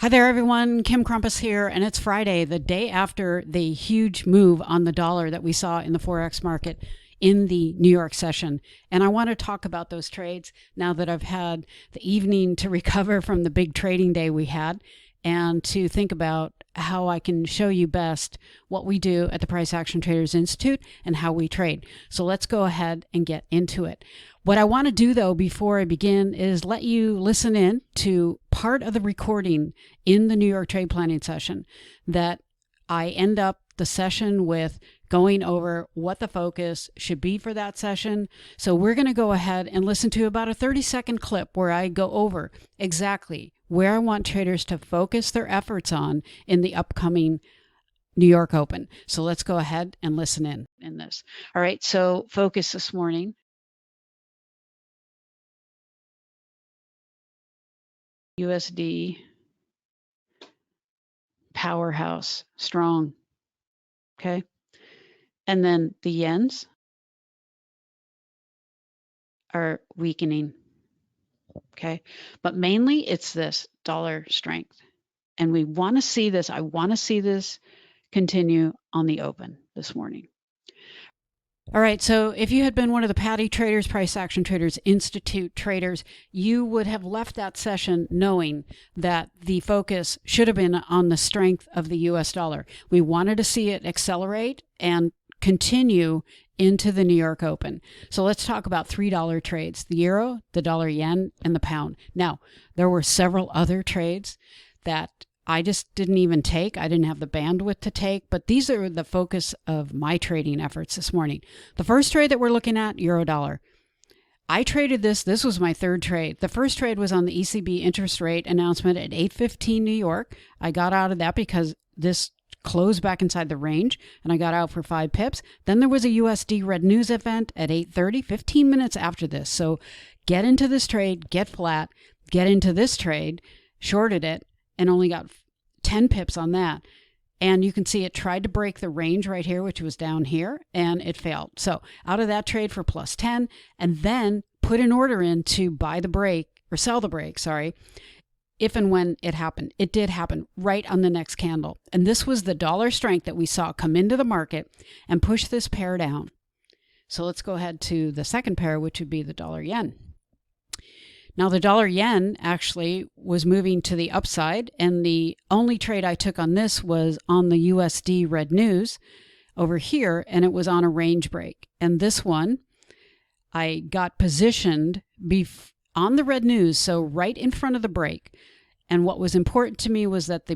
Hi there, everyone. Kim Crumpus here, and it's Friday, the day after the huge move on the dollar that we saw in the Forex market in the New York session. And I want to talk about those trades now that I've had the evening to recover from the big trading day we had, and to think about how I can show you best what we do at the Price Action Traders Institute and how we trade. So let's go ahead and get into it. What I want to do, though, before I begin is let you listen in to part of the recording in the New York trade planning session that I end up the session with going over what the focus should be for that session. So we're going to go ahead and listen to about a 30-second clip where I go over exactly where I want traders to focus their efforts on in the upcoming New York Open. So let's go ahead and listen in this. All right, so focus this morning. USD powerhouse, strong. Okay. And then the yens are weakening. Okay. But mainly it's this dollar strength. And we want to see this. I want to see this continue on the open this morning. All right, so if you had been one of the Patty Traders, Price Action Traders Institute traders, you would have left that session knowing that the focus should have been on the strength of the US dollar. We wanted to see it accelerate and continue into the New York Open. So let's talk about $3 trades, the euro, the dollar yen, and the pound. Now, there were several other trades that I just didn't even take. I didn't have the bandwidth to take, but these are the focus of my trading efforts this morning. The first trade that we're looking at, euro dollar. I traded this. This was my third trade. The first trade was on the ECB interest rate announcement at 8:15 New York. I got out of that because this closed back inside the range, and I got out for 5 pips. Then there was a USD red news event at 8:30, 15 minutes after this. So get into this trade, get flat, get into this trade, shorted it, and only got 10 pips on that. And you can see it tried to break the range right here, which was down here, and it failed. So out of that trade for plus 10, and then put an order in to buy the break, or sell the break, sorry, if and when it happened. It did happen right on the next candle. And this was the dollar strength that we saw come into the market and push this pair down. So let's go ahead to the second pair, which would be the dollar yen. Now, the dollar yen actually was moving to the upside, and the only trade I took on this was on the USD red news over here, and it was on a range break. And this one, I got positioned on the red news, so right in front of the break. And what was important to me was that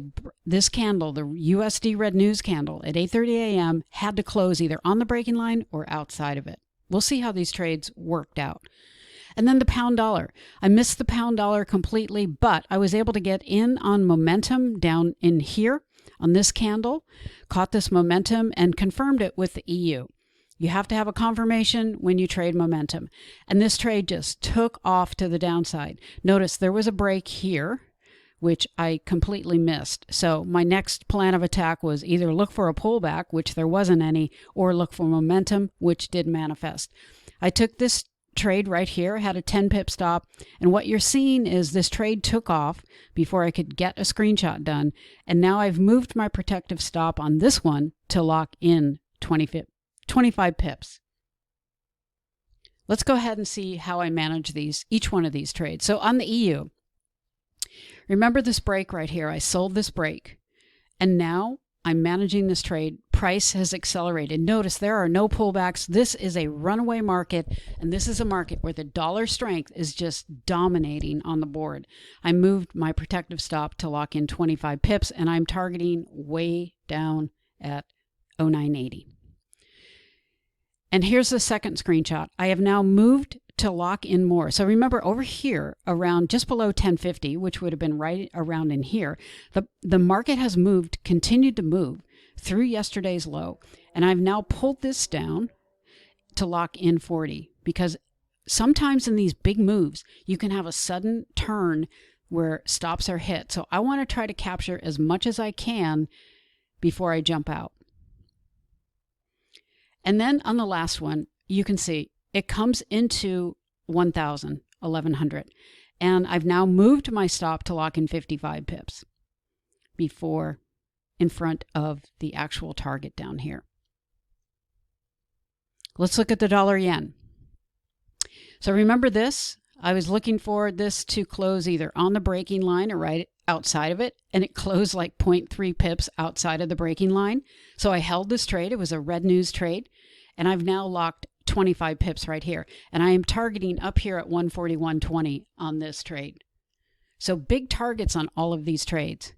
this candle, the USD red news candle at 8:30 a.m. had to close either on the breaking line or outside of it. We'll see how these trades worked out. And then the pound dollar. I missed the pound dollar completely, but I was able to get in on momentum down in here on this candle, caught this momentum and confirmed it with the EU. You have to have a confirmation when you trade momentum. And this trade just took off to the downside. Notice there was a break here, which I completely missed. So my next plan of attack was either look for a pullback, which there wasn't any, or look for momentum, which did manifest. I took this trade right here, had a 10 pip stop, and what you're seeing is this trade took off before I could get a screenshot done, and now I've moved my protective stop on this one to lock in 25 pips. Let's go ahead and see how I manage each one of these trades. So on the EU, remember this break right here. I sold this break, and now I'm managing this trade. Price has accelerated. Notice there are no pullbacks. This is a runaway market, and this is a market where the dollar strength is just dominating on the board. I moved my protective stop to lock in 25 pips, and I'm targeting way down at 0980. And here's the second screenshot. I have now moved to lock in more. So remember over here around just below 1050, which would have been right around in here, the market has continued to move through yesterday's low. And I've now pulled this down to lock in 40, because sometimes in these big moves, you can have a sudden turn where stops are hit. So I want to try to capture as much as I can before I jump out. And then on the last one, you can see it comes into 1100. And I've now moved my stop to lock in 55 pips. before in front of the actual target down here. Let's look at the dollar yen. So remember this, I was looking for this to close either on the breaking line or right outside of it, and it closed like 0.3 pips outside of the breaking line. So I held this trade. It was a red news trade, and I've now locked 25 pips right here. And I am targeting up here at 141.20 on this trade. So big targets on all of these trades.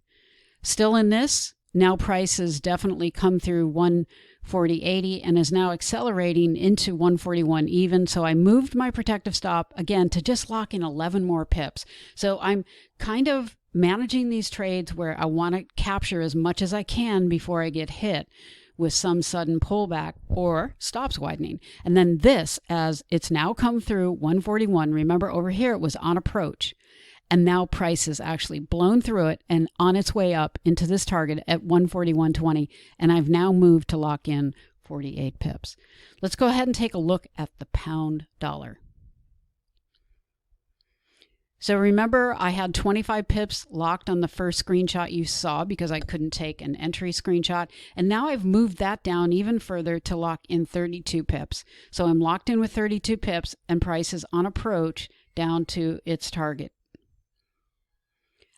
Still in this, now price has definitely come through 140.80 and is now accelerating into 141 even. So I moved my protective stop again to just lock in 11 more pips. So I'm kind of managing these trades where I want to capture as much as I can before I get hit with some sudden pullback or stops widening. And then this, as it's now come through 141, remember over here it was on approach. And now price is actually blown through it and on its way up into this target at 141.20. And I've now moved to lock in 48 pips. Let's go ahead and take a look at the pound dollar. So remember, I had 25 pips locked on the first screenshot you saw because I couldn't take an entry screenshot. And now I've moved that down even further to lock in 32 pips. So I'm locked in with 32 pips and price is on approach down to its target.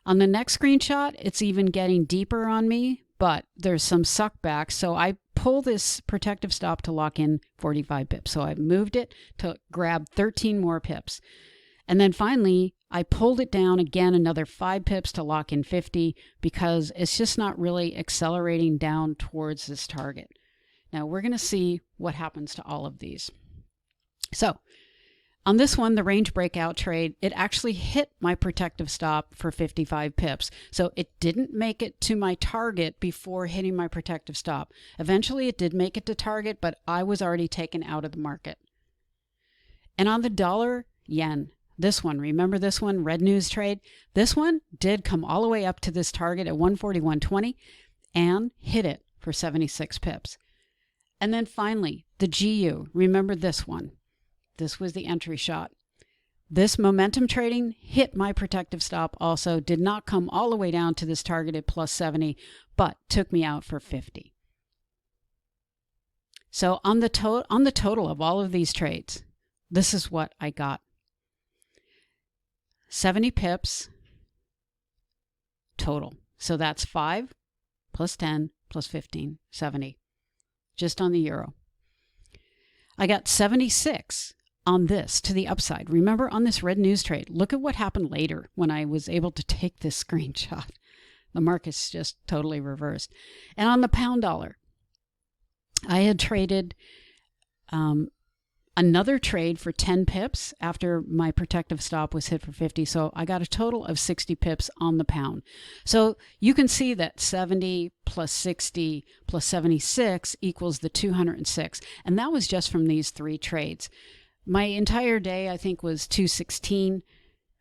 On the next screenshot, it's even getting deeper on me, but there's some suck back. So I pull this protective stop to lock in 45 pips. So I moved it to grab 13 more pips. And then finally, I pulled it down again another 5 pips to lock in 50 because it's just not really accelerating down towards this target. Now we're going to see what happens to all of these. So on this one, the range breakout trade, it actually hit my protective stop for 55 pips. So it didn't make it to my target before hitting my protective stop. Eventually it did make it to target, but I was already taken out of the market. And on the dollar yen, this one, remember this one, red news trade? This one did come all the way up to this target at 141.20 and hit it for 76 pips. And then finally, the GU, remember this one? This was the entry shot. This momentum trading hit my protective stop also, did not come all the way down to this target at plus 70, but took me out for 50. So on the total of all of these trades, this is what I got. 70 pips total. So that's 5 plus 10 plus 15, 70, just on the euro. I got 76 on this to the upside. Remember on this red news trade, look at what happened later when I was able to take this screenshot. The market's just totally reversed. And on the pound dollar, I had traded another trade for 10 pips after my protective stop was hit for 50. So I got a total of 60 pips on the pound. So you can see that 70 plus 60 plus 76 equals the 206. And that was just from these 3 trades. My entire day, I think, was 216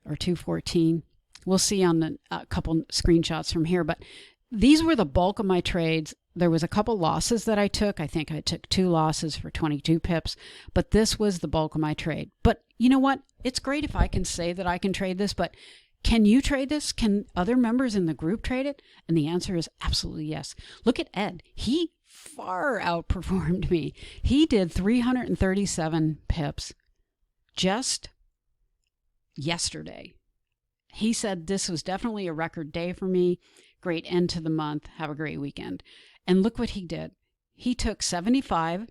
or 214. We'll see on the couple screenshots from here. But these were the bulk of my trades. There was a couple losses that I took. I think I took 2 losses for 22 pips, but this was the bulk of my trade. But you know what? It's great if I can say that I can trade this, but can you trade this? Can other members in the group trade it? And the answer is absolutely yes. Look at Ed. He far outperformed me. He did 337 pips just yesterday. He said this was definitely a record day for me. Great end to the month. Have a great weekend. And look what he did. He took 75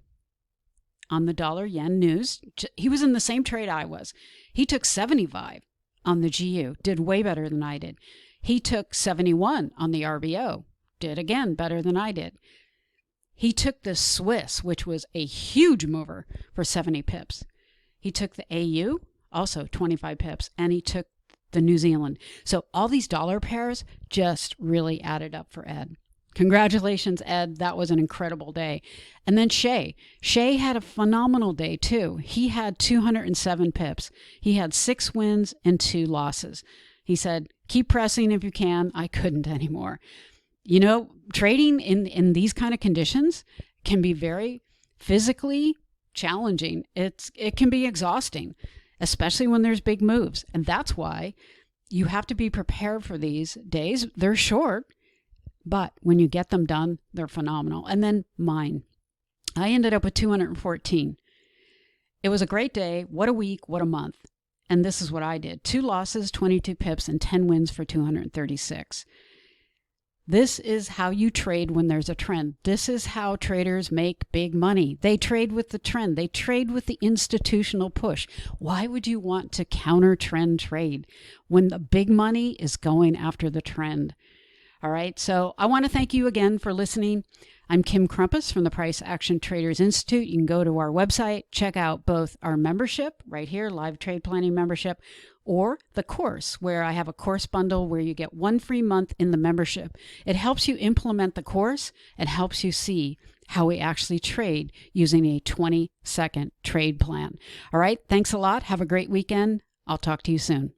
on the dollar yen news. He was in the same trade I was. He took 75 on the GU. Did way better than I did. He took 71 on the RBO. Did again better than I did. He took the Swiss, which was a huge mover, for 70 pips. He took the AU, also 25 pips, and he took the New Zealand. So all these dollar pairs just really added up for Ed. Congratulations, Ed. That was an incredible day. And then Shay. Shay had a phenomenal day too. He had 207 pips. He had 6 wins and 2 losses. He said, keep pressing if you can. I couldn't anymore. You know, trading in these kind of conditions can be very physically challenging. It can be exhausting, especially when there's big moves. And that's why you have to be prepared for these days. They're short. But when you get them done, they're phenomenal. And then mine. I ended up with 214. It was a great day. What a week. What a month. And this is what I did. 2 losses, 22 pips, and 10 wins for 236. This is how you trade when there's a trend. This is how traders make big money. They trade with the trend. They trade with the institutional push. Why would you want to counter trend trade when the big money is going after the trend? All right. So I want to thank you again for listening. I'm Kim Crumpus from the Price Action Traders Institute. You can go to our website, check out both our membership right here, live trade planning membership, or the course, where I have a course bundle where you get 1 free month in the membership. It helps you implement the course and helps you see how we actually trade using a 20-second trade plan. All right. Thanks a lot. Have a great weekend. I'll talk to you soon.